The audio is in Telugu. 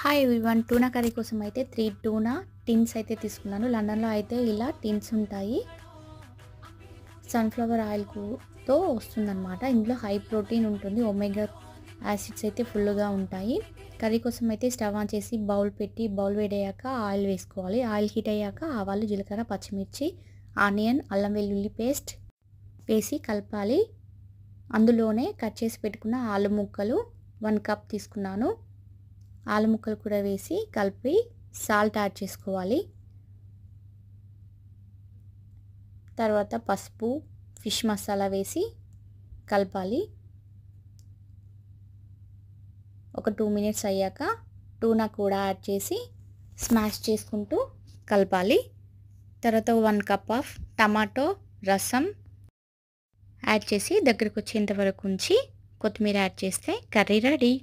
హాయ్ ఎవ్రీవన్, టూనా కర్రీ కోసం అయితే 3 టూనా టిన్స్ అయితే తీసుకున్నాను. లండన్లో అయితే ఇలా టిన్స్ ఉంటాయి. సన్ఫ్లవర్ ఆయిల్తో వస్తుందన్నమాట. ఇందులో హై ప్రోటీన్ ఉంటుంది, ఒమేగా యాసిడ్స్ అయితే ఫుల్గా ఉంటాయి. కర్రీ కోసం అయితే స్టవ్ ఆన్ చేసి బౌల్ పెట్టి బౌల్ వేడయ్యాక ఆయిల్ వేసుకోవాలి. ఆయిల్ హీట్ అయ్యాక ఆవాలు, జీలకర్ర, పచ్చిమిర్చి, ఆనియన్, అల్లం వెల్లుల్లి పేస్ట్ వేసి కలపాలి. అందులోనే కట్ చేసి పెట్టుకున్న ఆలు ముక్కలు 1 కప్ తీసుకున్నాను. ఆలు ముక్కలు కూడా వేసి కలిపి సాల్ట్ యాడ్ చేసుకోవాలి. తర్వాత పసుపు, ఫిష్ మసాలా వేసి కలపాలి. ఒక 2 మినిట్స్ అయ్యాక టూనా కూడా యాడ్ చేసి స్మాష్ చేసుకుంటూ కలపాలి. తర్వాత 1 కప్ ఆఫ్ టమాటో రసం యాడ్ చేసి దగ్గరకు వచ్చేంత వరకు ఉంచి కొత్తిమీర యాడ్ చేస్తే కర్రీ రెడీ.